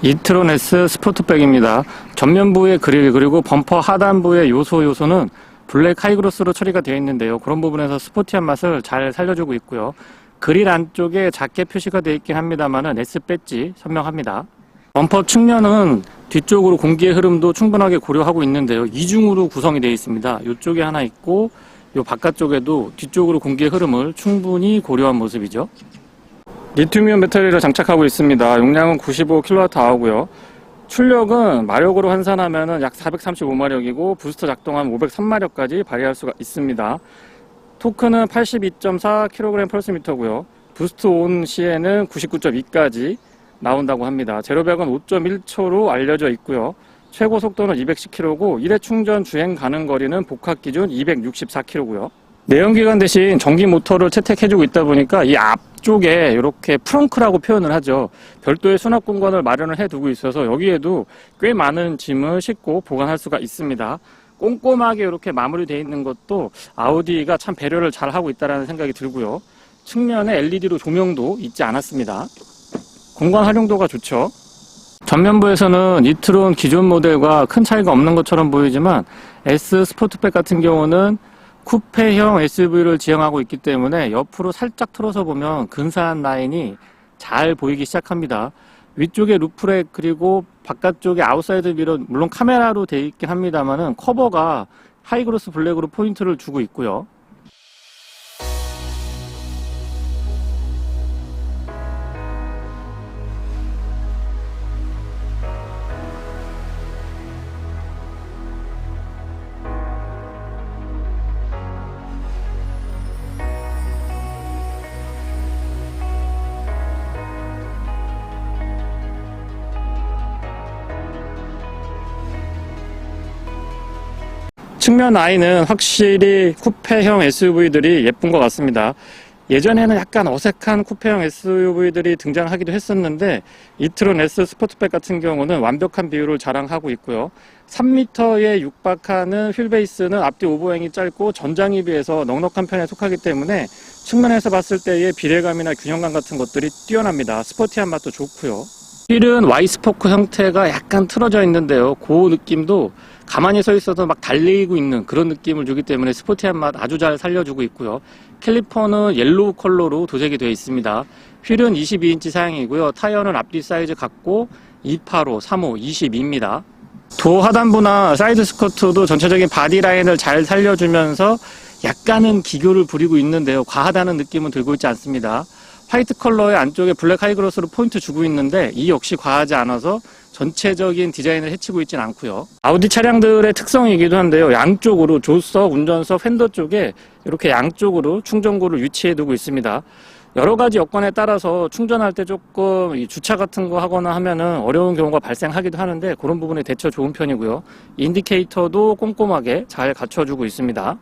이트론 S 스포트백입니다. 전면부의 그릴 그리고 범퍼 하단부의 요소는 블랙 하이그로스로 처리가 되어 있는데요. 그런 부분에서 스포티한 맛을 잘 살려주고 있고요. 그릴 안쪽에 작게 표시가 되어 있긴 합니다만 S 배지 선명합니다. 범퍼 측면은 뒤쪽으로 공기의 흐름도 충분하게 고려하고 있는데요. 이중으로 구성이 되어 있습니다. 이쪽에 하나 있고 이 바깥쪽에도 뒤쪽으로 공기의 흐름을 충분히 고려한 모습이죠. 리튬이온 배터리를 장착하고 있습니다. 용량은 95kWh고요. 출력은 마력으로 환산하면 약 435마력이고 부스터 작동하면 503마력까지 발휘할 수가 있습니다. 토크는 82.4kg/m고요. 부스트 온 시에는 99.2까지 나온다고 합니다. 제로백은 5.1초로 알려져 있고요. 최고 속도는 210km고 1회 충전 주행 가능 거리는 복합 기준 264km고요. 내연기관 대신 전기 모터를 채택해주고 있다 보니까 이 앞쪽에 이렇게 프렁크라고 표현을 하죠. 별도의 수납 공간을 마련을 해두고 있어서 여기에도 꽤 많은 짐을 싣고 보관할 수가 있습니다. 꼼꼼하게 이렇게 마무리되어 있는 것도 아우디가 참 배려를 잘 하고 있다는 생각이 들고요. 측면에 LED로 조명도 있지 않았습니다. 공간 활용도가 좋죠. 전면부에서는 이트론 기존 모델과 큰 차이가 없는 것처럼 보이지만 S 스포트백 같은 경우는 쿠페형 SUV를 지향하고 있기 때문에 옆으로 살짝 틀어서 보면 근사한 라인이 잘 보이기 시작합니다. 위쪽에 루프렉 그리고 바깥쪽에 아웃사이드 미러 물론 카메라로 되어 있긴 합니다만은 커버가 하이그로스 블랙으로 포인트를 주고 있고요. 측면 라인은 확실히 쿠페형 SUV들이 예쁜 것 같습니다. 예전에는 약간 어색한 쿠페형 SUV들이 등장하기도 했었는데 이트론 S 스포트백 같은 경우는 완벽한 비율을 자랑하고 있고요. 3m에 육박하는 휠베이스는 앞뒤 오버행이 짧고 전장에 비해서 넉넉한 편에 속하기 때문에 측면에서 봤을 때의 비례감이나 균형감 같은 것들이 뛰어납니다. 스포티한 맛도 좋고요. 휠은 Y스포크 형태가 약간 틀어져 있는데요. 그 느낌도 가만히 서 있어도 막 달리고 있는 그런 느낌을 주기 때문에 스포티한 맛 아주 잘 살려주고 있고요. 캘리퍼는 옐로우 컬러로 도색이 되어 있습니다. 휠은 22인치 사양이고요. 타이어는 앞뒤 사이즈 같고 285, 35, 22입니다. 도어 하단부나 사이드 스커트도 전체적인 바디 라인을 잘 살려주면서 약간은 기교를 부리고 있는데요. 과하다는 느낌은 들고 있지 않습니다. 화이트 컬러의 안쪽에 블랙 하이그로스로 포인트 주고 있는데 이 역시 과하지 않아서 전체적인 디자인을 해치고 있지는 않고요. 아우디 차량들의 특성이기도 한데요. 양쪽으로 조수석, 운전석, 핸더 쪽에 이렇게 양쪽으로 충전구를 위치해 두고 있습니다. 여러 가지 여건에 따라서 충전할 때 조금 주차 같은 거 하거나 하면은 어려운 경우가 발생하기도 하는데 그런 부분에 대처 좋은 편이고요. 인디케이터도 꼼꼼하게 잘 갖춰주고 있습니다.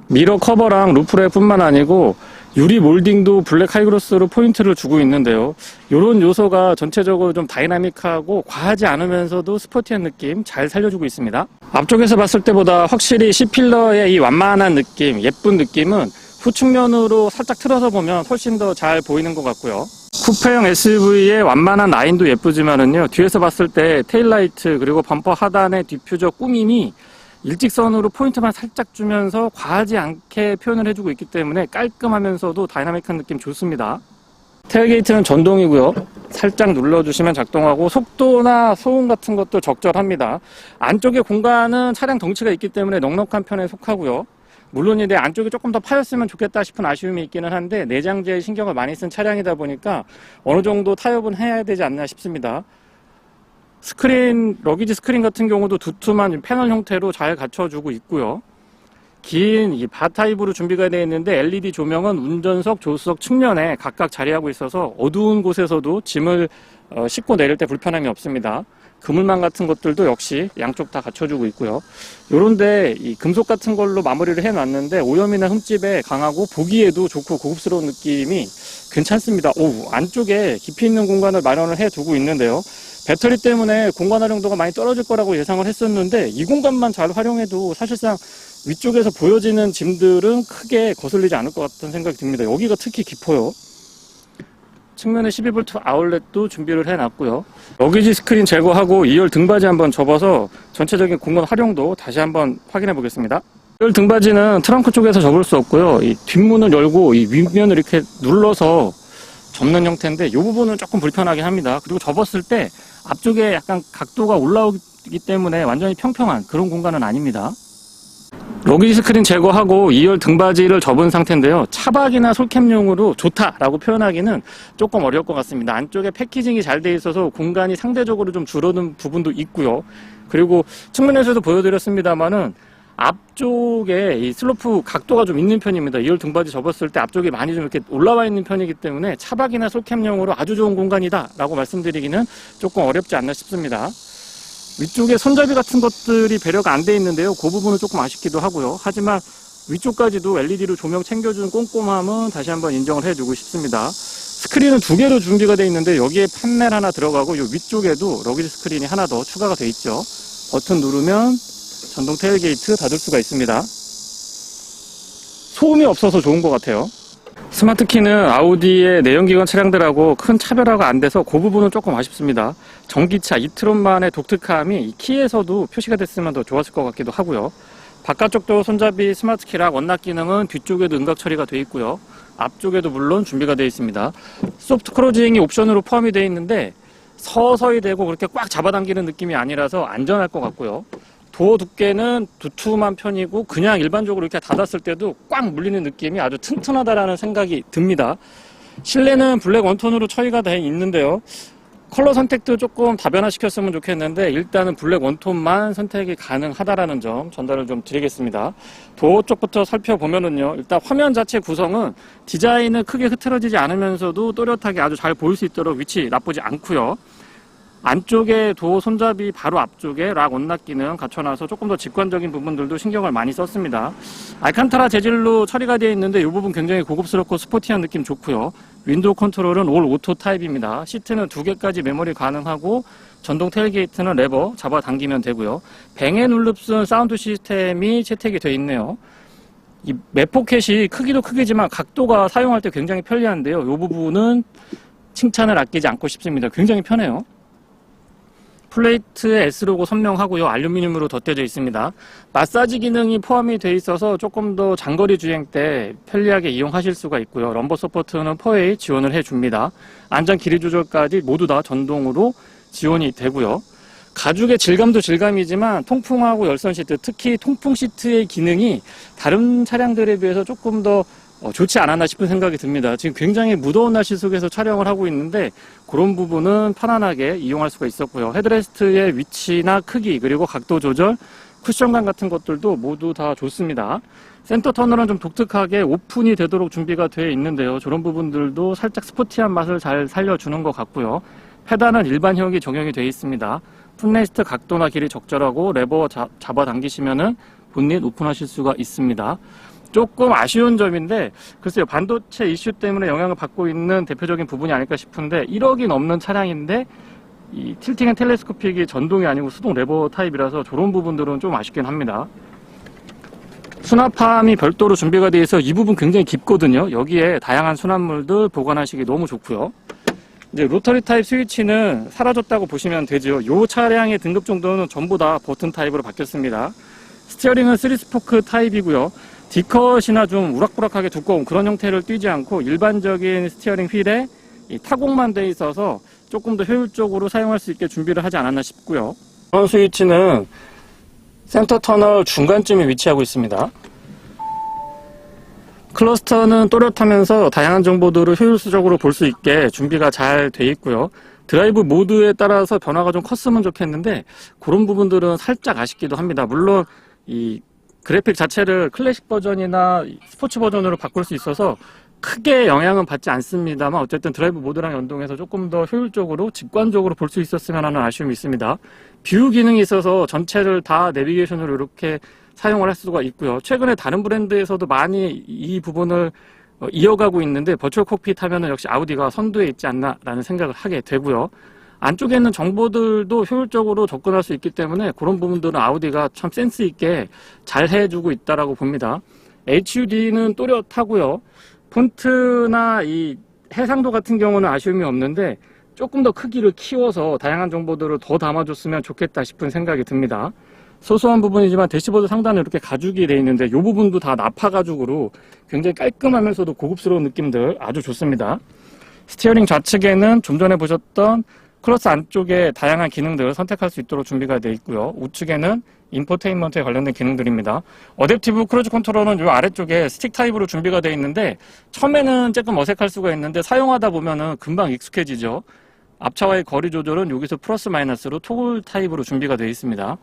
미러 커버랑 루프렉뿐만 아니고 유리 몰딩도 블랙 하이그로스로 포인트를 주고 있는데요. 이런 요소가 전체적으로 좀 다이나믹하고 과하지 않으면서도 스포티한 느낌 잘 살려주고 있습니다. 앞쪽에서 봤을 때보다 확실히 C필러의 이 완만한 느낌, 예쁜 느낌은 후측면으로 살짝 틀어서 보면 훨씬 더 잘 보이는 것 같고요. 쿠페형 SUV의 완만한 라인도 예쁘지만은요, 뒤에서 봤을 때 테일라이트 그리고 범퍼 하단의 디퓨저 꾸밈이 일직선으로 포인트만 살짝 주면서 과하지 않게 표현을 해주고 있기 때문에 깔끔하면서도 다이나믹한 느낌 좋습니다. 테일게이트는 전동이고요. 살짝 눌러주시면 작동하고 속도나 소음 같은 것도 적절합니다. 안쪽에 공간은 차량 덩치가 있기 때문에 넉넉한 편에 속하고요. 물론 이제 안쪽이 조금 더 파였으면 좋겠다 싶은 아쉬움이 있기는 한데 내장재에 신경을 많이 쓴 차량이다 보니까 어느 정도 타협은 해야 되지 않나 싶습니다. 스크린, 러기지 스크린 같은 경우도 두툼한 패널 형태로 잘 갖춰주고 있고요. 긴 이 바 타입으로 준비가 되어 있는데 LED 조명은 운전석, 조수석 측면에 각각 자리하고 있어서 어두운 곳에서도 짐을 싣고 내릴 때 불편함이 없습니다. 그물망 같은 것들도 역시 양쪽 다 갖춰주고 있고요. 요런데 이 금속 같은 걸로 마무리를 해놨는데 오염이나 흠집에 강하고 보기에도 좋고 고급스러운 느낌이 괜찮습니다. 안쪽에 깊이 있는 공간을 마련을 해두고 있는데요. 배터리 때문에 공간 활용도가 많이 떨어질 거라고 예상을 했었는데 이 공간만 잘 활용해도 사실상 위쪽에서 보여지는 짐들은 크게 거슬리지 않을 것 같다는 생각이 듭니다. 여기가 특히 깊어요. 측면에 12V 아울렛도 준비를 해놨고요. 러기지 스크린 제거하고 2열 등받이 한번 접어서 전체적인 공간 활용도 다시 한번 확인해 보겠습니다. 2열 등받이는 트렁크 쪽에서 접을 수 없고요. 이 뒷문을 열고 이 윗면을 이렇게 눌러서 접는 형태인데 이 부분은 조금 불편하게 합니다. 그리고 접었을 때 앞쪽에 약간 각도가 올라오기 때문에 완전히 평평한 그런 공간은 아닙니다. 러기지 스크린 제거하고 2열 등받이를 접은 상태인데요. 차박이나 솔캠용으로 좋다라고 표현하기는 조금 어려울 것 같습니다. 안쪽에 패키징이 잘 돼 있어서 공간이 상대적으로 좀 줄어든 부분도 있고요. 그리고 측면에서도 보여드렸습니다만은 앞쪽에 이 슬로프 각도가 좀 있는 편입니다. 2열 등받이 접었을 때 앞쪽이 많이 좀 이렇게 올라와 있는 편이기 때문에 차박이나 솔캠용으로 아주 좋은 공간이다 라고 말씀드리기는 조금 어렵지 않나 싶습니다. 위쪽에 손잡이 같은 것들이 배려가 안 돼 있는데요. 그 부분은 조금 아쉽기도 하고요. 하지만 위쪽까지도 LED로 조명 챙겨주는 꼼꼼함은 다시 한번 인정을 해주고 싶습니다. 스크린은 2개로 준비가 되어 있는데 여기에 판넬 하나 들어가고 이 위쪽에도 러기지 스크린이 하나 더 추가가 되어 있죠. 버튼 누르면 전동 테일게이트 닫을 수가 있습니다. 소음이 없어서 좋은 것 같아요. 스마트키는 아우디의 내연기관 차량들하고 큰 차별화가 안 돼서 그 부분은 조금 아쉽습니다. 전기차 이트론만의 독특함이 이 키에서도 표시가 됐으면 더 좋았을 것 같기도 하고요. 바깥쪽도 손잡이 스마트키랑 원납 기능은 뒤쪽에도 음각 처리가 되어 있고요. 앞쪽에도 물론 준비가 되어 있습니다. 소프트 크로징이 옵션으로 포함이 되어 있는데 서서히 되고 그렇게 꽉 잡아당기는 느낌이 아니라서 안전할 것 같고요. 도어 두께는 두툼한 편이고 그냥 일반적으로 이렇게 닫았을 때도 꽉 물리는 느낌이 아주 튼튼하다라는 생각이 듭니다. 실내는 블랙 원톤으로 처리가 되어 있는데요. 컬러 선택도 조금 다변화시켰으면 좋겠는데 일단은 블랙 원톤만 선택이 가능하다라는 점 전달을 좀 드리겠습니다. 도어 쪽부터 살펴보면은요. 일단 화면 자체 구성은 디자인은 크게 흐트러지지 않으면서도 또렷하게 아주 잘 보일 수 있도록 위치 나쁘지 않고요. 안쪽에 도어 손잡이 바로 앞쪽에 락 원납 기능 갖춰놔서 조금 더 직관적인 부분들도 신경을 많이 썼습니다. 알칸타라 재질로 처리가 되어 있는데 이 부분 굉장히 고급스럽고 스포티한 느낌 좋고요. 윈도우 컨트롤은 올 오토 타입입니다. 시트는 2개까지 메모리 가능하고 전동 테일게이트는 레버 잡아당기면 되고요. 뱅앤올룹슨 사운드 시스템이 채택이 되어 있네요. 이 맵포켓이 크기도 크기지만 각도가 사용할 때 굉장히 편리한데요. 이 부분은 칭찬을 아끼지 않고 싶습니다. 굉장히 편해요. 플레이트에 S로고 선명하고요. 알루미늄으로 덧대져 있습니다. 마사지 기능이 포함이 되어 있어서 조금 더 장거리 주행 때 편리하게 이용하실 수가 있고요. 럼버 서포트는 4A 지원을 해줍니다. 안전 길이 조절까지 모두 다 전동으로 지원이 되고요. 가죽의 질감도 질감이지만 통풍하고 열선 시트, 특히 통풍 시트의 기능이 다른 차량들에 비해서 조금 더 좋지 않았나 싶은 생각이 듭니다. 지금 굉장히 무더운 날씨 속에서 촬영을 하고 있는데 그런 부분은 편안하게 이용할 수가 있었고요. 헤드레스트의 위치나 크기 그리고 각도 조절, 쿠션감 같은 것들도 모두 다 좋습니다. 센터 터널은 좀 독특하게 오픈이 되도록 준비가 되어 있는데요. 저런 부분들도 살짝 스포티한 맛을 잘 살려주는 것 같고요. 페달은 일반형이 적용이 되어 있습니다. 풋레스트 각도나 길이 적절하고 레버 잡아당기시면은 본닛 오픈하실 수가 있습니다. 조금 아쉬운 점인데 글쎄요, 반도체 이슈 때문에 영향을 받고 있는 대표적인 부분이 아닐까 싶은데 1억이 넘는 차량인데 이 틸팅 앤 텔레스코픽이 전동이 아니고 수동 레버 타입이라서 저런 부분들은 좀 아쉽긴 합니다. 수납함이 별도로 준비가 되어 있어 이 부분 굉장히 깊거든요. 여기에 다양한 수납물들 보관하시기 너무 좋고요. 이제 로터리 타입 스위치는 사라졌다고 보시면 되죠. 이 차량의 등급 정도는 전부 다 버튼 타입으로 바뀌었습니다. 스티어링은 3스포크 타입이고요. D컷이나 좀 우락부락하게 두꺼운 그런 형태를 띄지 않고 일반적인 스티어링 휠에 타공만 돼 있어서 조금 더 효율적으로 사용할 수 있게 준비를 하지 않았나 싶고요. 이번 스위치는 센터 터널 중간쯤에 위치하고 있습니다. 클러스터는 또렷하면서 다양한 정보들을 효율적으로 볼 수 있게 준비가 잘 돼 있고요. 드라이브 모드에 따라서 변화가 좀 컸으면 좋겠는데 그런 부분들은 살짝 아쉽기도 합니다. 물론 이 그래픽 자체를 클래식 버전이나 스포츠 버전으로 바꿀 수 있어서 크게 영향은 받지 않습니다만 어쨌든 드라이브 모드랑 연동해서 조금 더 효율적으로 직관적으로 볼 수 있었으면 하는 아쉬움이 있습니다. 뷰 기능이 있어서 전체를 다 내비게이션으로 이렇게 사용을 할 수가 있고요. 최근에 다른 브랜드에서도 많이 이 부분을 이어가고 있는데 버추얼 콕핏 하면은 역시 아우디가 선두에 있지 않나라는 생각을 하게 되고요. 안쪽에 있는 정보들도 효율적으로 접근할 수 있기 때문에 그런 부분들은 아우디가 참 센스 있게 잘 해주고 있다라고 봅니다. HUD는 또렷하고요. 폰트나 이 해상도 같은 경우는 아쉬움이 없는데 조금 더 크기를 키워서 다양한 정보들을 더 담아줬으면 좋겠다 싶은 생각이 듭니다. 소소한 부분이지만 대시보드 상단에 이렇게 가죽이 되어 있는데 이 부분도 다 나파 가죽으로 굉장히 깔끔하면서도 고급스러운 느낌들 아주 좋습니다. 스티어링 좌측에는 좀 전에 보셨던 클러치 안쪽에 다양한 기능들을 선택할 수 있도록 준비가 되어 있고요. 우측에는 인포테인먼트에 관련된 기능들입니다. 어댑티브 크루즈 컨트롤은 이 아래쪽에 스틱 타입으로 준비가 되어 있는데 처음에는 조금 어색할 수가 있는데 사용하다 보면은 금방 익숙해지죠. 앞차와의 거리 조절은 여기서 플러스 마이너스로 토글 타입으로 준비가 되어 있습니다.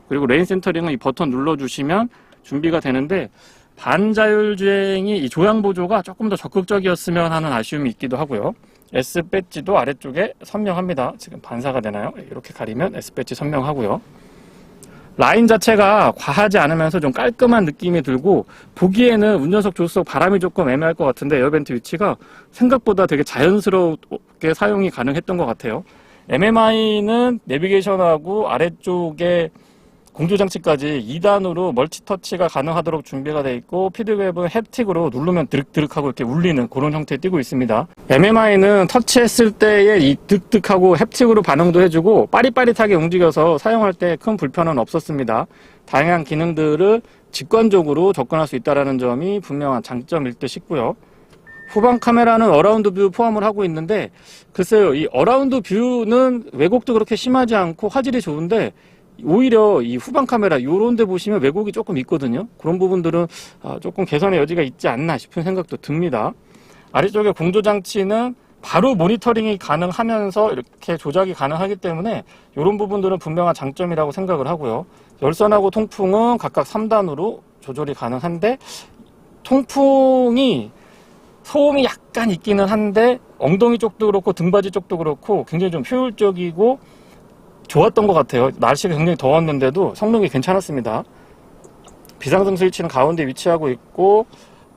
그리고 레인 센터링은 이 버튼 눌러주시면 준비가 되는데 반자율주행이 이 조향 보조가 조금 더 적극적이었으면 하는 아쉬움이 있기도 하고요. S 배지도 아래쪽에 선명합니다. 지금 반사가 되나요? 이렇게 가리면 S 배지 선명하고요. 라인 자체가 과하지 않으면서 좀 깔끔한 느낌이 들고 보기에는 운전석 조수석 바람이 조금 애매할 것 같은데 에어벤트 위치가 생각보다 되게 자연스럽게 사용이 가능했던 것 같아요. MMI는 내비게이션하고 아래쪽에 공조장치까지 2단으로 멀티터치가 가능하도록 준비가 되어 있고 피드웹은 햅틱으로 누르면 드륵드륵하고 이렇게 울리는 그런 형태에 띄고 있습니다. MMI는 터치했을 때의 이 득득하고 햅틱으로 반응도 해주고 빠릿빠릿하게 움직여서 사용할 때 큰 불편은 없었습니다. 다양한 기능들을 직관적으로 접근할 수 있다는 점이 분명한 장점일 듯 싶고요. 후방 카메라는 어라운드 뷰 포함을 하고 있는데 글쎄요, 이 어라운드 뷰는 왜곡도 그렇게 심하지 않고 화질이 좋은데 오히려 이 후방 카메라 요런 데 보시면 왜곡이 조금 있거든요. 그런 부분들은 조금 개선의 여지가 있지 않나 싶은 생각도 듭니다. 아래쪽에 공조장치는 바로 모니터링이 가능하면서 이렇게 조작이 가능하기 때문에 이런 부분들은 분명한 장점이라고 생각을 하고요. 열선하고 통풍은 각각 3단으로 조절이 가능한데 통풍이 소음이 약간 있기는 한데 엉덩이 쪽도 그렇고 등받이 쪽도 그렇고 굉장히 좀 효율적이고 좋았던 것 같아요. 날씨가 굉장히 더웠는데도 성능이 괜찮았습니다. 비상등 스위치는 가운데 위치하고 있고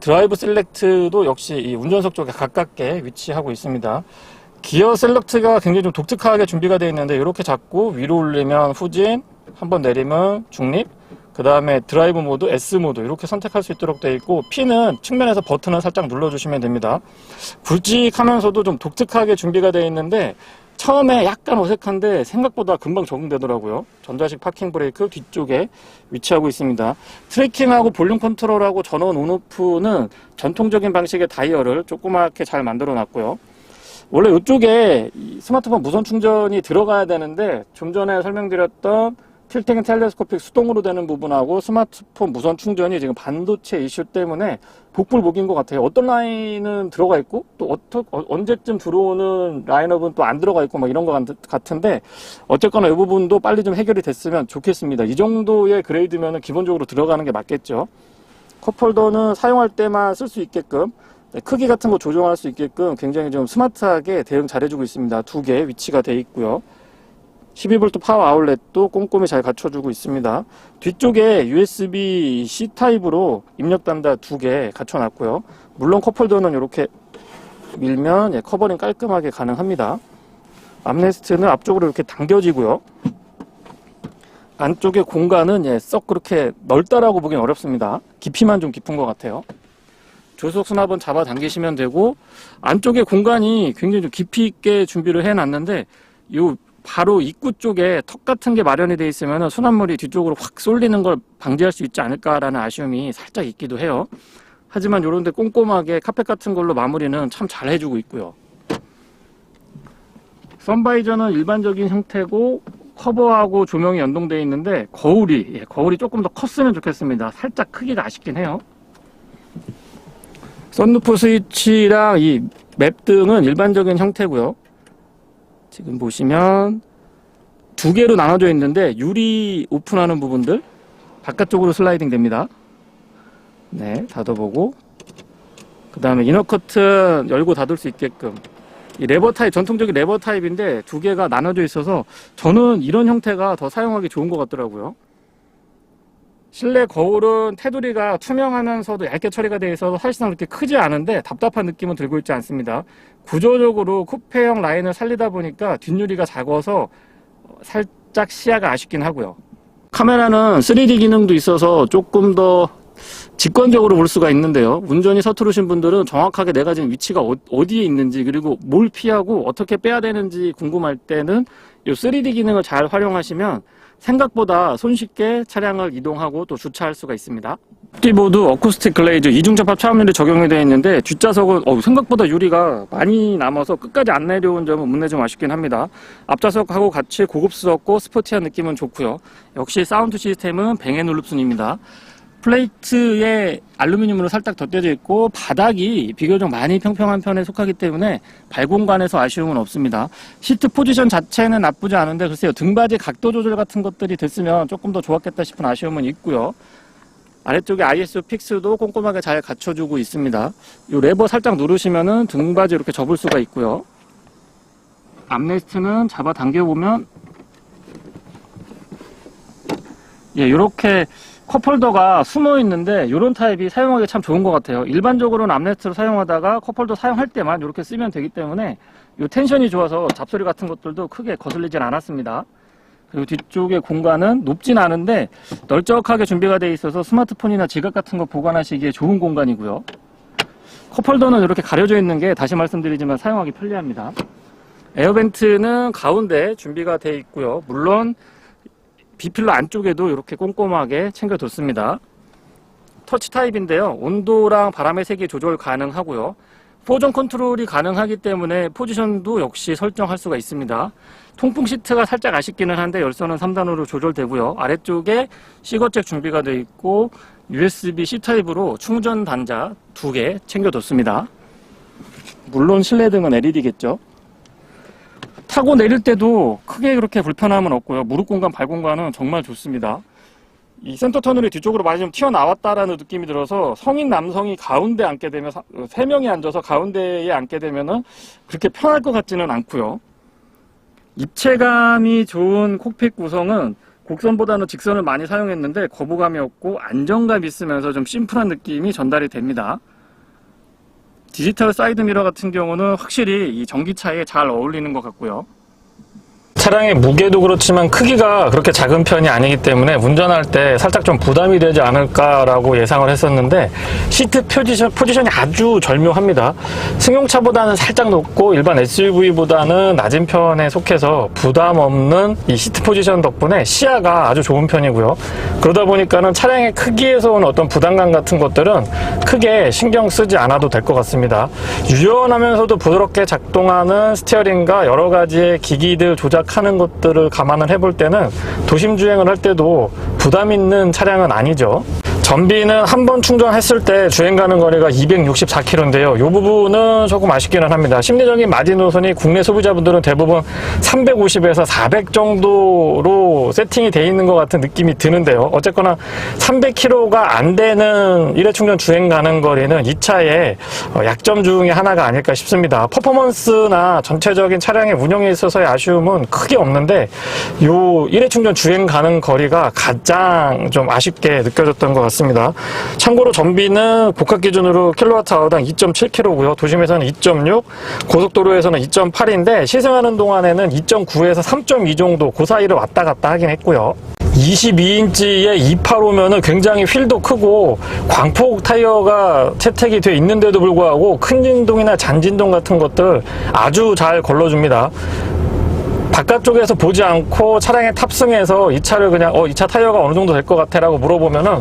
드라이브 셀렉트도 역시 이 운전석 쪽에 가깝게 위치하고 있습니다. 기어 셀렉트가 굉장히 좀 독특하게 준비가 되어 있는데 이렇게 잡고 위로 올리면 후진, 한번 내리면 중립, 그 다음에 드라이브 모드, S 모드 이렇게 선택할 수 있도록 되어 있고 P는 측면에서 버튼을 살짝 눌러주시면 됩니다. 굵직하면서도 좀 독특하게 준비가 되어 있는데 처음에 약간 어색한데 생각보다 금방 적응되더라고요. 전자식 파킹 브레이크 뒤쪽에 위치하고 있습니다. 트래킹하고 볼륨 컨트롤하고 전원 온오프는 전통적인 방식의 다이얼을 조그맣게 잘 만들어 놨고요. 원래 이쪽에 스마트폰 무선 충전이 들어가야 되는데 좀 전에 설명드렸던 틸팅 텔레스코픽 수동으로 되는 부분하고 스마트폰 무선 충전이 지금 반도체 이슈 때문에 복불복인 것 같아요. 어떤 라인은 들어가 있고 또 언제쯤 들어오는 라인업은 또 안 들어가 있고 막 이런 것 같은데 어쨌거나 이 부분도 빨리 좀 해결이 됐으면 좋겠습니다. 이 정도의 그레이드면은 기본적으로 들어가는 게 맞겠죠. 컵홀더는 사용할 때만 쓸 수 있게끔 크기 같은 거 조정할 수 있게끔 굉장히 좀 스마트하게 대응 잘해주고 있습니다. 2개 위치가 되어 있고요. 12V 파워 아울렛도 꼼꼼히 잘 갖춰주고 있습니다. 뒤쪽에 USB-C 타입으로 입력 단자 2개 갖춰놨고요. 물론 컵홀더는 이렇게 밀면 커버링 깔끔하게 가능합니다. 암레스트는 앞쪽으로 이렇게 당겨지고요. 안쪽에 공간은 썩 그렇게 넓다라고 보기엔 어렵습니다. 깊이만 좀 깊은 것 같아요. 조수석 수납은 잡아 당기시면 되고 안쪽에 공간이 굉장히 좀 깊이 있게 준비를 해놨는데 요 바로 입구 쪽에 턱 같은 게 마련이 되어 있으면 수납물이 뒤쪽으로 확 쏠리는 걸 방지할 수 있지 않을까라는 아쉬움이 살짝 있기도 해요. 하지만 이런 데 꼼꼼하게 카펫 같은 걸로 마무리는 참 잘 해주고 있고요. 선바이저는 일반적인 형태고 커버하고 조명이 연동되어 있는데 거울이 조금 더 컸으면 좋겠습니다. 살짝 크기가 아쉽긴 해요. 썬루프 스위치랑 이 맵등은 일반적인 형태고요. 지금 보시면 2개로 나눠져 있는데 유리 오픈하는 부분들 바깥쪽으로 슬라이딩 됩니다. 네, 닫아보고 그 다음에 이너 커튼 열고 닫을 수 있게끔 이 레버 타입, 전통적인 레버 타입인데 2개가 나눠져 있어서 저는 이런 형태가 더 사용하기 좋은 것 같더라고요. 실내 거울은 테두리가 투명하면서도 얇게 처리가 되어 있어서 사실상 그렇게 크지 않은데 답답한 느낌은 들고 있지 않습니다. 구조적으로 쿠페형 라인을 살리다 보니까 뒷유리가 작아서 살짝 시야가 아쉽긴 하고요. 카메라는 3D 기능도 있어서 조금 더 직관적으로 볼 수가 있는데요. 운전이 서투르신 분들은 정확하게 내가 지금 위치가 어디에 있는지, 그리고 뭘 피하고 어떻게 빼야 되는지 궁금할 때는 이 3D 기능을 잘 활용하시면 생각보다 손쉽게 차량을 이동하고 또 주차할 수가 있습니다. 앞뒤모두 어쿠스틱 글레이즈 이중접합 차음유리 적용이 되어 있는데, 뒷좌석은 생각보다 유리가 많이 남아서 끝까지 안 내려온 점은 문내 좀 아쉽긴 합니다. 앞좌석하고 같이 고급스럽고 스포티한 느낌은 좋고요. 역시 사운드 시스템은 뱅앤올룹슨입니다. 플레이트에 알루미늄으로 살짝 덧대져 있고 바닥이 비교적 많이 평평한 편에 속하기 때문에 발 공간에서 아쉬움은 없습니다. 시트 포지션 자체는 나쁘지 않은데 글쎄요, 등받이 각도 조절 같은 것들이 됐으면 조금 더 좋았겠다 싶은 아쉬움은 있고요. 아래쪽에 ISO 픽스도 꼼꼼하게 잘 갖춰주고 있습니다. 이 레버 살짝 누르시면은 등받이 이렇게 접을 수가 있고요. 암레스트는 잡아 당겨보면 이렇게 컵홀더가 숨어 있는데 이런 타입이 사용하기 참 좋은 것 같아요. 일반적으로는 암레스트로 사용하다가 컵홀더 사용할 때만 이렇게 쓰면 되기 때문에 이 텐션이 좋아서 잡소리 같은 것들도 크게 거슬리진 않았습니다. 그리고 뒤쪽의 공간은 높진 않은데 널쩍하게 준비가 되어 있어서 스마트폰이나 지갑 같은 거 보관하시기에 좋은 공간이고요. 컵홀더는 이렇게 가려져 있는 게 다시 말씀드리지만 사용하기 편리합니다. 에어벤트는 가운데 준비가 되어 있고요. 물론 B필러 안쪽에도 이렇게 꼼꼼하게 챙겨뒀습니다. 터치 타입인데요. 온도랑 바람의 세기 조절 가능하고요. 포전 컨트롤이 가능하기 때문에 포지션도 역시 설정할 수가 있습니다. 통풍 시트가 살짝 아쉽기는 한데 열선은 3단으로 조절되고요. 아래쪽에 C거잭 준비가 되어 있고 USB-C 타입으로 충전 단자 2개 챙겨뒀습니다. 물론 실내등은 LED겠죠. 타고 내릴 때도 크게 그렇게 불편함은 없고요. 무릎 공간, 발 공간은 정말 좋습니다. 이 센터 터널이 뒤쪽으로 많이 좀 튀어나왔다라는 느낌이 들어서 성인 남성이 가운데 앉게 되면 3명이 앉아서 가운데에 앉게 되면은 그렇게 편할 것 같지는 않고요. 입체감이 좋은 콕핏 구성은 곡선보다는 직선을 많이 사용했는데 거부감이 없고 안정감 있으면서 좀 심플한 느낌이 전달이 됩니다. 디지털 사이드미러 같은 경우는 확실히 이 전기차에 잘 어울리는 것 같고요. 차량의 무게도 그렇지만 크기가 그렇게 작은 편이 아니기 때문에 운전할 때 살짝 좀 부담이 되지 않을까라고 예상을 했었는데 시트 포지션이 아주 절묘합니다. 승용차보다는 살짝 높고 일반 SUV보다는 낮은 편에 속해서 부담 없는 이 시트 포지션 덕분에 시야가 아주 좋은 편이고요. 그러다 보니까는 차량의 크기에서 온 어떤 부담감 같은 것들은 크게 신경 쓰지 않아도 될 것 같습니다. 유연하면서도 부드럽게 작동하는 스티어링과 여러 가지의 기기들 조작하는 것들을 감안을 해볼 때는 도심 주행을 할 때도 부담 있는 차량은 아니죠. 전비는 한 번 충전했을 때 주행 가는 거리가 264km인데요. 이 부분은 조금 아쉽기는 합니다. 심리적인 마지노선이 국내 소비자분들은 대부분 350에서 400 정도로 세팅이 되어 있는 것 같은 느낌이 드는데요. 어쨌거나 300km가 안 되는 일회 충전 주행 가는 거리는 이 차의 약점 중에 하나가 아닐까 싶습니다. 퍼포먼스나 전체적인 차량의 운영에 있어서의 아쉬움은 크게 없는데 이 일회 충전 주행 가는 거리가 가장 좀 아쉽게 느껴졌던 것 같습니다. 참고로 전비는 복합 기준으로 킬로와트아워당 2.7km고요. 도심에서는 2.6, 고속도로에서는 2.8인데 시승하는 동안에는 2.9에서 3.2 정도 그 사이를 왔다 갔다 하긴 했고요. 22인치의 285면은 굉장히 휠도 크고 광폭 타이어가 채택이 되어 있는데도 불구하고 큰 진동이나 잔진동 같은 것들 아주 잘 걸러줍니다. 바깥쪽에서 보지 않고 차량에 탑승해서 이 차를 그냥 이 차 타이어가 어느 정도 될 것 같아 라고 물어보면은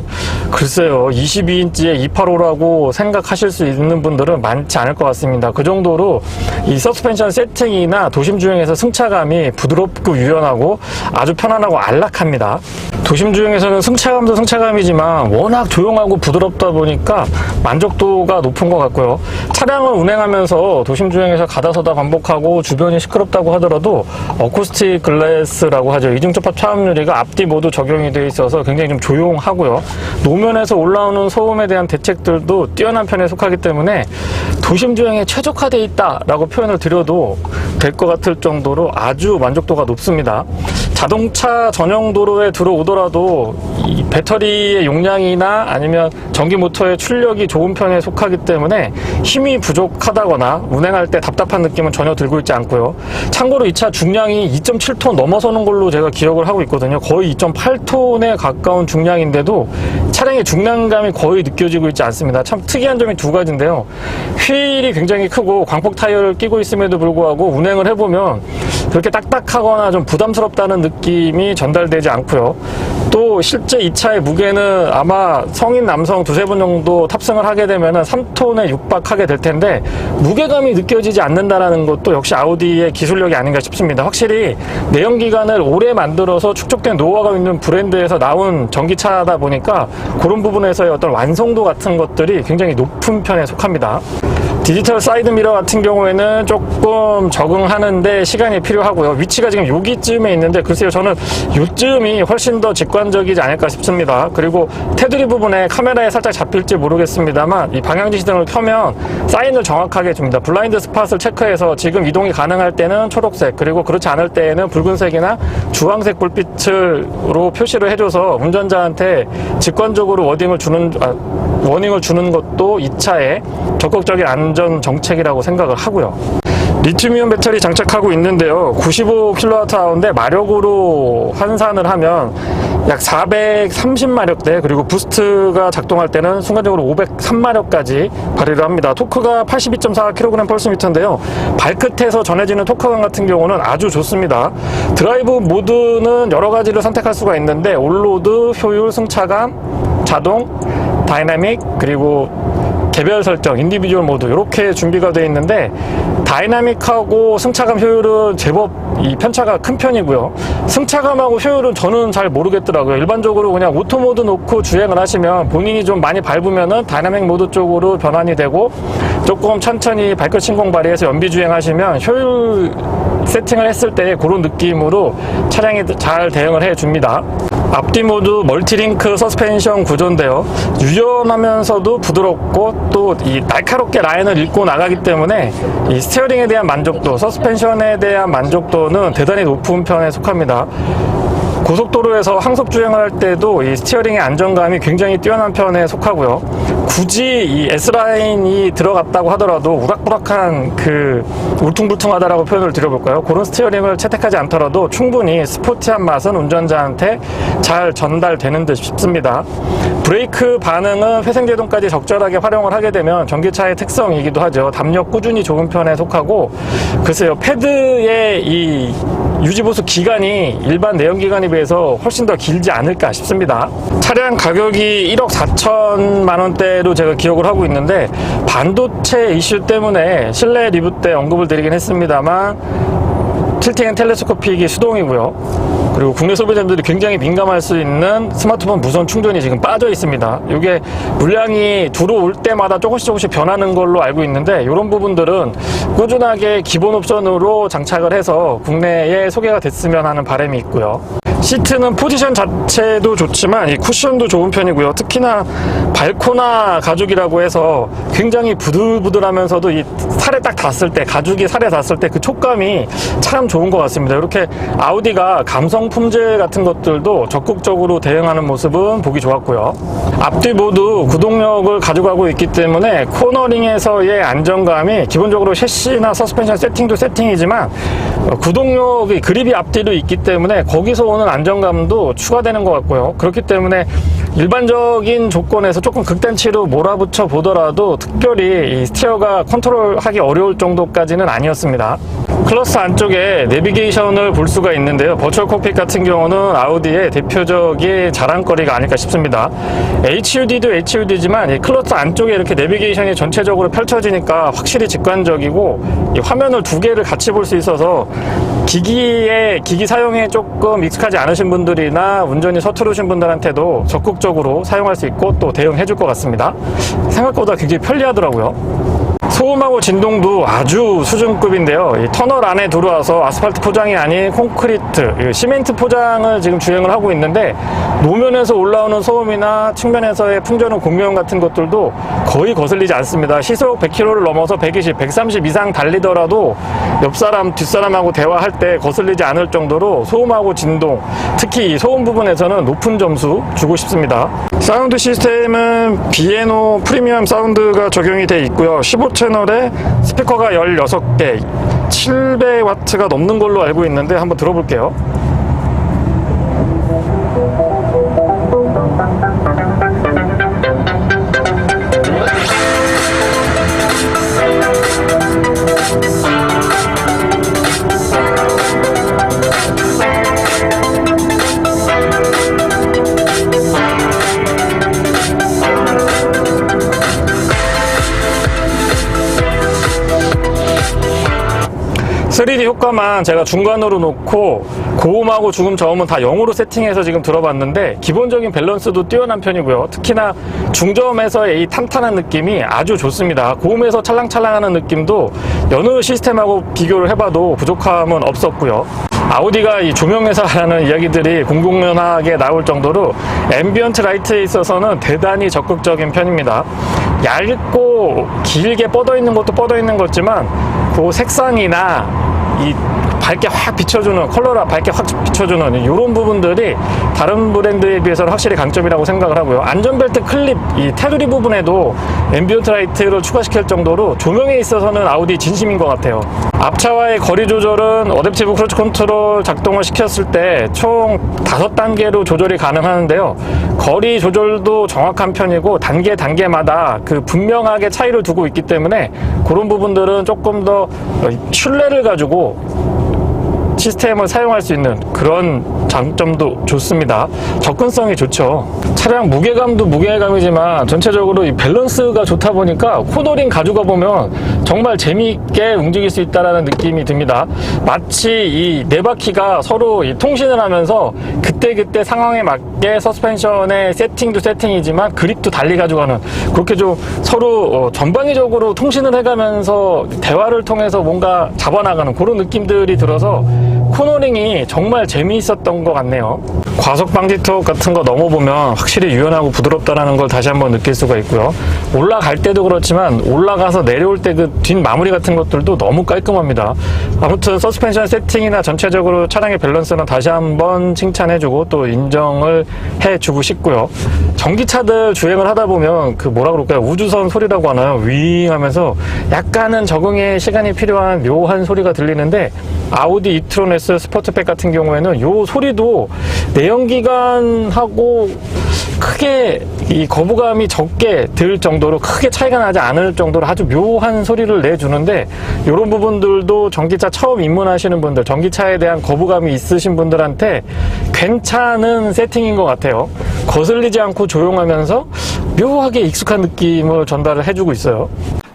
글쎄요, 22인치의 285라고 생각하실 수 있는 분들은 많지 않을 것 같습니다. 그 정도로 이 서스펜션 세팅이나 도심 주행에서 승차감이 부드럽고 유연하고 아주 편안하고 안락합니다. 도심 주행에서는 승차감도 승차감이지만 워낙 조용하고 부드럽다 보니까 만족도가 높은 것 같고요. 차량을 운행하면서 도심 주행에서 가다서다 반복하고 주변이 시끄럽다고 하더라도 어쿠스틱 글래스라고 하죠. 이중접합 차음유리가 앞뒤 모두 적용이 되어 있어서 굉장히 좀 조용하고요. 노면에서 올라오는 소음에 대한 대책들도 뛰어난 편에 속하기 때문에 도심 주행에 최적화되어 있다라고 표현을 드려도 될 것 같을 정도로 아주 만족도가 높습니다. 자동차 전용 도로에 들어오더라도 이 배터리의 용량이나 아니면 전기 모터의 출력이 좋은 편에 속하기 때문에 힘이 부족하다거나 운행할 때 답답한 느낌은 전혀 들고 있지 않고요. 참고로 이 차 중량이 2.7톤 넘어서는 걸로 제가 기억을 하고 있거든요. 거의 2.8톤에 가까운 중량인데도 차량의 중량감이 거의 느껴지고 있지 않습니다. 참 특이한 점이 두 가지인데요. 휠이 굉장히 크고 광폭 타이어를 끼고 있음에도 불구하고 운행을 해보면 그렇게 딱딱하거나 좀 부담스럽다는 느낌이 전달되지 않고요. 또 실제 이 차의 무게는 아마 성인 남성 두세 분 정도 탑승을 하게 되면 3톤에 육박하게 될 텐데 무게감이 느껴지지 않는다는 것도 역시 아우디의 기술력이 아닌가 싶습니다. 확실히 내연기관을 오래 만들어서 축적된 노하우가 있는 브랜드에서 나온 전기차다 보니까 그런 부분에서의 어떤 완성도 같은 것들이 굉장히 높은 편에 속합니다. 디지털 사이드 미러 같은 경우에는 조금 적응하는데 시간이 필요하고요. 위치가 지금 여기쯤에 있는데 글쎄요, 저는 요쯤이 훨씬 더 직관적이지 않을까 싶습니다. 그리고 테두리 부분에 카메라에 살짝 잡힐지 모르겠습니다만 이 방향지시등을 켜면 사인을 정확하게 줍니다. 블라인드 스팟을 체크해서 지금 이동이 가능할 때는 초록색, 그리고 그렇지 않을 때에는 붉은색이나 주황색 불빛으로 표시를 해줘서 운전자한테 직관적으로 워닝을 주는 것도 이 차의 적극적인 안전 정책이라고 생각을 하고요. 리튬이온 배터리 장착하고 있는데요. 95kWh인데 마력으로 환산을 하면 약 430마력대, 그리고 부스트가 작동할 때는 순간적으로 503마력까지 발휘를 합니다. 토크가 82.4kg/S인데요. 발끝에서 전해지는 토크감 같은 경우는 아주 좋습니다. 드라이브 모드는 여러 가지를 선택할 수가 있는데 올로드, 효율, 승차감, 자동, 다이나믹, 그리고 개별 설정, 인디비주얼 모드 이렇게 준비가 되어 있는데 다이나믹하고 승차감 효율은 제법 이 편차가 큰 편이고요. 승차감하고 효율은 저는 잘 모르겠더라고요. 일반적으로 그냥 오토 모드 놓고 주행을 하시면 본인이 좀 많이 밟으면은 다이나믹 모드 쪽으로 변환이 되고 조금 천천히 발끝 신공 발휘해서 연비 주행하시면 효율 세팅을 했을 때 그런 느낌으로 차량이 잘 대응을 해줍니다. 앞뒤 모두 멀티링크 서스펜션 구조인데요. 유연하면서도 부드럽고 또 이 날카롭게 라인을 읽고 나가기 때문에 이 스티어링에 대한 만족도, 서스펜션에 대한 만족도는 대단히 높은 편에 속합니다. 고속도로에서 항속 주행을 할 때도 이 스티어링의 안정감이 굉장히 뛰어난 편에 속하고요. 굳이 이 S라인이 들어갔다고 하더라도 우락부락한 울퉁불퉁하다라고 표현을 드려볼까요? 그런 스티어링을 채택하지 않더라도 충분히 스포티한 맛은 운전자한테 잘 전달되는 듯 싶습니다. 브레이크 반응은 회생제동까지 적절하게 활용을 하게 되면 전기차의 특성이기도 하죠. 담력 꾸준히 좋은 편에 속하고, 글쎄요, 패드의 이 유지보수 기간이 일반 내연기관에 비해서 훨씬 더 길지 않을까 싶습니다. 차량 가격이 1억 4천만 원대로 제가 기억을 하고 있는데 반도체 이슈 때문에 실내 리뷰 때 언급을 드리긴 했습니다만 틸팅 앤 텔레스코픽이 수동이고요. 그리고 국내 소비자들이 굉장히 민감할 수 있는 스마트폰 무선 충전이 지금 빠져 있습니다. 이게 물량이 들어올 때마다 조금씩 변하는 걸로 알고 있는데 이런 부분들은 꾸준하게 기본 옵션으로 장착을 해서 국내에 소개가 됐으면 하는 바람이 있고요. 시트는 포지션 자체도 좋지만 이 쿠션도 좋은 편이고요. 특히나 발코나 가죽이라고 해서 굉장히 부들부들하면서도 이 살에 딱 닿았을 때, 가죽이 살에 닿았을 때 그 촉감이 참 좋은 것 같습니다. 이렇게 아우디가 감성 품질 같은 것들도 적극적으로 대응하는 모습은 보기 좋았고요. 앞뒤 모두 구동력을 가져가고 있기 때문에 코너링에서의 안정감이 기본적으로 셰시나 서스펜션 세팅도 세팅이지만 구동력이 그립이 앞뒤로 있기 때문에 거기서 오는 안정감도 추가되는 것 같고요. 그렇기 때문에 일반적인 조건에서 조금 극단치로 몰아붙여 보더라도 특별히 이 스티어가 컨트롤하기 어려울 정도까지는 아니었습니다. 클러스 안쪽에 내비게이션을 볼 수가 있는데요. 버추얼 콕핏 같은 경우는 아우디의 대표적인 자랑거리가 아닐까 싶습니다. HUD도 HUD지만 이 클러스 안쪽에 이렇게 내비게이션이 전체적으로 펼쳐지니까 확실히 직관적이고 이 화면을 두 개를 같이 볼 수 있어서 기기 사용에 조금 익숙하지 않으신 분들이나 운전이 서투르신 분들한테도 적극적으로 사용할 수 있고 또 대응해 줄 것 같습니다. 생각보다 굉장히 편리하더라고요. 소음하고 진동도 아주 수준급인데요. 이 터널 안에 들어와서 아스팔트 포장이 아닌 콘크리트, 시멘트 포장을 지금 주행을 하고 있는데, 노면에서 올라오는 소음이나 측면에서의 풍전음 공명 같은 것들도 거의 거슬리지 않습니다. 시속 100km를 넘어서 120, 130 이상 달리더라도 옆 사람, 뒷사람하고 대화할 때 거슬리지 않을 정도로 소음하고 진동, 특히 이 소음 부분에서는 높은 점수 주고 싶습니다. 사운드 시스템은 B&O 프리미엄 사운드가 적용이 되어 있고요. 15채널에 스피커가 16개, 700W가 넘는 걸로 알고 있는데 한번 들어볼게요. (3D) 효과만 제가 중간으로 놓고 고음하고 중음 저음은 다 0으로 세팅해서 지금 들어봤는데 기본적인 밸런스도 뛰어난 편이고요. 특히나 중저음에서의 이 탄탄한 느낌이 아주 좋습니다. 고음에서 찰랑찰랑하는 느낌도 여느 시스템하고 비교를 해봐도 부족함은 없었고요. 아우디가 이 조명회사라는 이야기들이 공공연하게 나올 정도로 앰비언트 라이트에 있어서는 대단히 적극적인 편입니다. 얇고 길게 뻗어 있는 것도 뻗어 있는 거지만 그 색상이나 이 밝게 확 비춰주는, 컬러라 밝게 확 비춰주는 이런 부분들이 다른 브랜드에 비해서는 확실히 강점이라고 생각을 하고요. 안전벨트 클립, 이 테두리 부분에도 앰비언트 라이트를 추가시킬 정도로 조명에 있어서는 아우디 진심인 것 같아요. 앞차와의 거리 조절은 어댑티브 크루즈 컨트롤 작동을 시켰을 때 총 5단계로 조절이 가능하는데요. 거리 조절도 정확한 편이고 단계마다 그 분명하게 차이를 두고 있기 때문에 그런 부분들은 조금 더 신뢰를 가지고 시스템을 사용할 수 있는 그런 장점도 좋습니다. 접근성이 좋죠. 차량 무게감도 무게감이지만 전체적으로 이 밸런스가 좋다 보니까 코너링 가지고 보면 정말 재미있게 움직일 수 있다는 느낌이 듭니다. 마치 이 네 바퀴가 서로 이 통신을 하면서 그때 상황에 맞게 서스펜션의 세팅도 세팅이지만 그립도 달리 가져가는, 그렇게 좀 서로 전방위적으로 통신을 해가면서 대화를 통해서 뭔가 잡아나가는 그런 느낌들이 들어서 코너링이 정말 재미있었던 것 같네요. 과속 방지 턱 같은 거 넘어보면 확실히 유연하고 부드럽다는 걸 다시 한번 느낄 수가 있고요. 올라갈 때도 그렇지만 올라가서 내려올 때 그 뒷 마무리 같은 것들도 너무 깔끔합니다. 아무튼 서스펜션 세팅이나 전체적으로 차량의 밸런스는 다시 한번 칭찬해주고 또 인정을 해주고 싶고요. 전기차들 주행을 하다 보면 그 뭐라 그럴까요? 우주선 소리라고 하나요? 윙 하면서 약간은 적응에 시간이 필요한 묘한 소리가 들리는데, 아우디 이트론 S 스포츠백 같은 경우에는 요 소리도 내연기관하고 크게 이 거부감이 적게 들 정도로, 크게 차이가 나지 않을 정도로 아주 묘한 소리를 내주는데, 이런 부분들도 전기차 처음 입문하시는 분들, 전기차에 대한 거부감이 있으신 분들한테 괜찮은 세팅인 것 같아요. 거슬리지 않고 조용하면서 묘하게 익숙한 느낌을 전달을 해주고 있어요.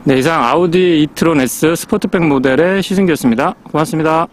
네, 이상 아우디 이트론 S 스포츠백 모델의 시승기였습니다. 고맙습니다.